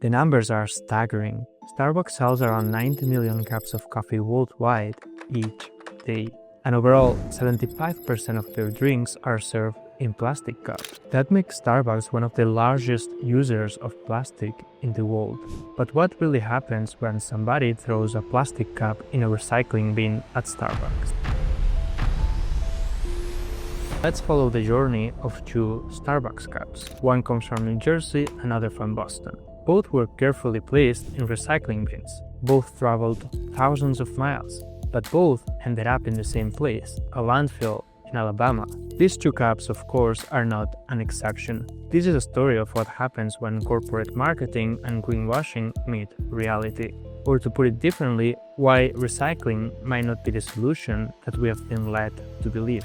The numbers are staggering. Starbucks sells around 90 million cups of coffee worldwide each day, and overall, 75% of their drinks are served in plastic cups. That makes Starbucks one of the largest users of plastic in the world. But what really happens when somebody throws a plastic cup in a recycling bin at Starbucks? Let's follow the journey of two Starbucks cups. One comes from New Jersey, another from Boston. Both were carefully placed in recycling bins. Both traveled thousands of miles, but both ended up in the same place, a landfill in Alabama. These two cups, of course, are not an exception. This is a story of what happens when corporate marketing and greenwashing meet reality. Or to put it differently, why recycling might not be the solution that we have been led to believe.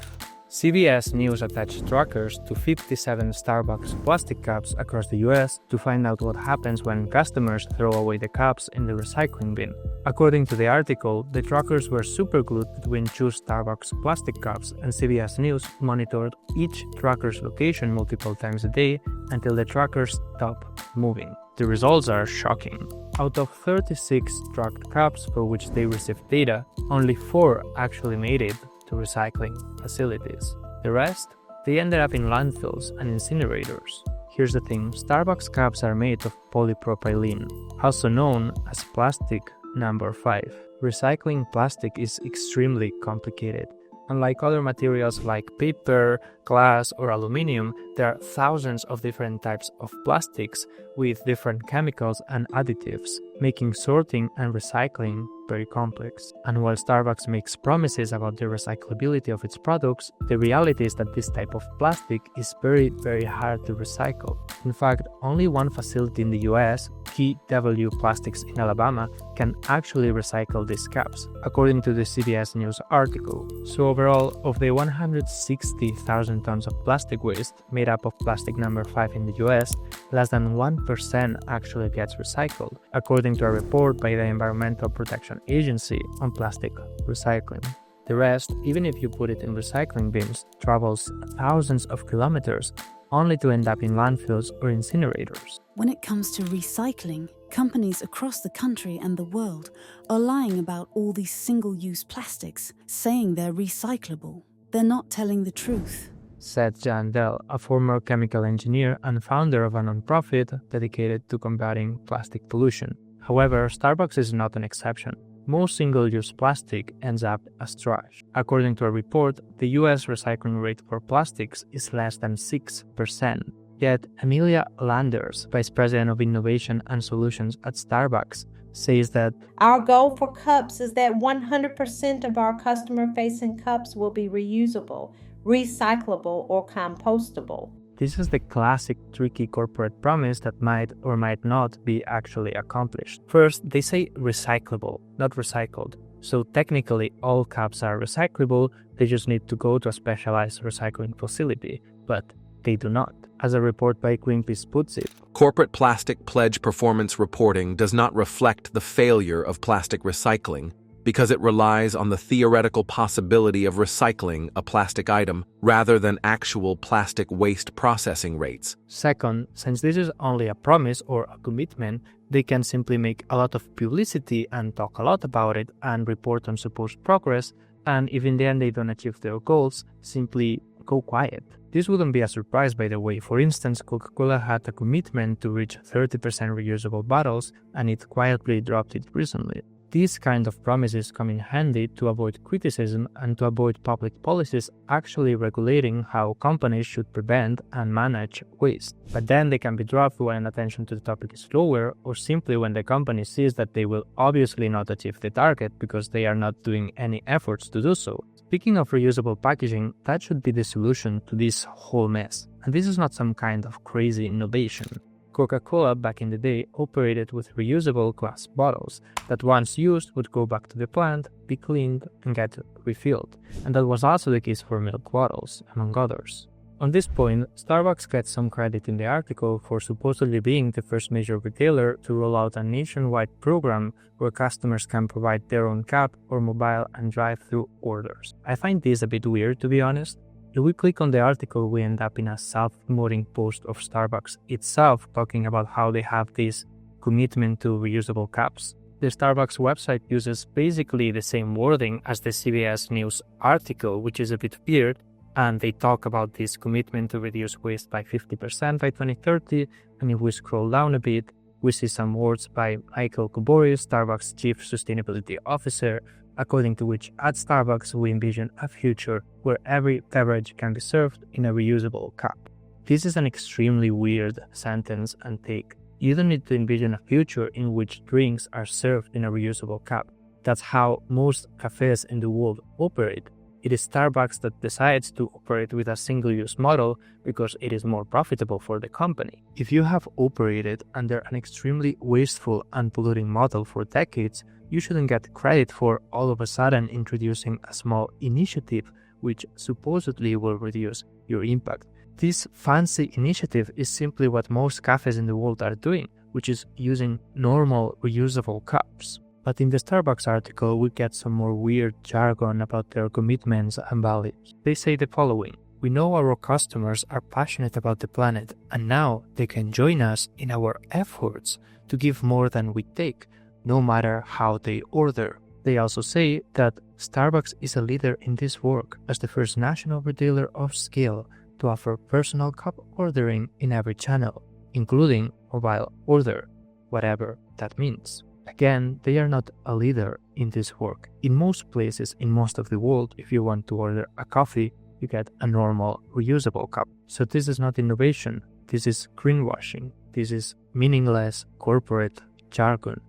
CBS News attached trackers to 57 Starbucks plastic cups across the US to find out what happens when customers throw away the cups in the recycling bin. According to the article, the trackers were superglued between two Starbucks plastic cups, and CBS News monitored each tracker's location multiple times a day until the trackers stopped moving. The results are shocking. Out of 36 tracked cups for which they received data, only 4 actually made it to recycling facilities. The rest, they ended up in landfills and incinerators. Here's the thing, Starbucks cups are made of polypropylene, also known as plastic number 5. Recycling plastic is extremely complicated. Unlike other materials like paper, glass, or aluminum, there are thousands of different types of plastics with different chemicals and additives, making sorting and recycling very complex. And while Starbucks makes promises about the recyclability of its products, the reality is that this type of plastic is very hard to recycle. In fact, only one facility in the US, KW Plastics in Alabama, can actually recycle these cups, according to the CBS News article. So overall, of the 160,000 tons of plastic waste made up of plastic number 5 in the US, less than 1% actually gets recycled, according to a report by the Environmental Protection Agency on plastic recycling. The rest, even if you put it in recycling bins, travels thousands of kilometers only to end up in landfills or incinerators. When it comes to recycling, companies across the country and the world are lying about all these single-use plastics, saying they're recyclable. They're not telling the truth, said Jan Dell, a former chemical engineer and founder of a nonprofit dedicated to combating plastic pollution. However, Starbucks is not an exception. Most single-use plastic ends up as trash. According to a report, the US recycling rate for plastics is less than 6%. Yet, Amelia Landers, Vice President of Innovation and Solutions at Starbucks, says that our goal for cups is that 100% of our customer-facing cups will be reusable, recyclable, or compostable. This is the classic tricky corporate promise that might or might not be actually accomplished. First, they say recyclable, not recycled. So technically, all cups are recyclable, they just need to go to a specialized recycling facility. But they do not. As a report by Greenpeace puts it, corporate plastic pledge performance reporting does not reflect the failure of plastic recycling because it relies on the theoretical possibility of recycling a plastic item rather than actual plastic waste processing rates. Second, since this is only a promise or a commitment, they can simply make a lot of publicity and talk a lot about it and report on supposed progress, and if in the end they don't achieve their goals, simply go quiet. This wouldn't be a surprise, by the way. For instance, Coca-Cola had a commitment to reach 30% reusable bottles, and it quietly dropped it recently. These kind of promises come in handy to avoid criticism and to avoid public policies actually regulating how companies should prevent and manage waste. But then they can be dropped when attention to the topic is lower, or simply when the company sees that they will obviously not achieve the target because they are not doing any efforts to do so. Speaking of reusable packaging, that should be the solution to this whole mess. And this is not some kind of crazy innovation. Coca-Cola back in the day operated with reusable glass bottles that once used would go back to the plant, be cleaned, and get refilled. And that was also the case for milk bottles, among others. On this point, Starbucks gets some credit in the article for supposedly being the first major retailer to roll out a nationwide program where customers can provide their own cup or mobile and drive-through orders. I find this a bit weird, to be honest. If we click on the article, we end up in a self-promoting post of Starbucks itself talking about how they have this commitment to reusable cups. The Starbucks website uses basically the same wording as the CBS News article, which is a bit weird, and they talk about this commitment to reduce waste by 50% by 2030, and if we scroll down a bit, we see some words by Michael Kubori, Starbucks Chief Sustainability Officer, according to which at Starbucks we envision a future where every beverage can be served in a reusable cup. This is an extremely weird sentence and take. You don't need to envision a future in which drinks are served in a reusable cup. That's how most cafes in the world operate. It is Starbucks that decides to operate with a single-use model because it is more profitable for the company. If you have operated under an extremely wasteful and polluting model for decades, you shouldn't get credit for all of a sudden introducing a small initiative which supposedly will reduce your impact. This fancy initiative is simply what most cafes in the world are doing, which is using normal reusable cups. But in the Starbucks article, we get some more weird jargon about their commitments and values. They say the following: "We know our customers are passionate about the planet, and now they can join us in our efforts to give more than we take, no matter how they order." They also say that Starbucks is a leader in this work as the first national retailer of scale to offer personal cup ordering in every channel, including mobile order, whatever that means. Again, they are not a leader in this work. In most places, in most of the world, if you want to order a coffee, you get a normal reusable cup. So this is not innovation. This is greenwashing. This is meaningless corporate jargon.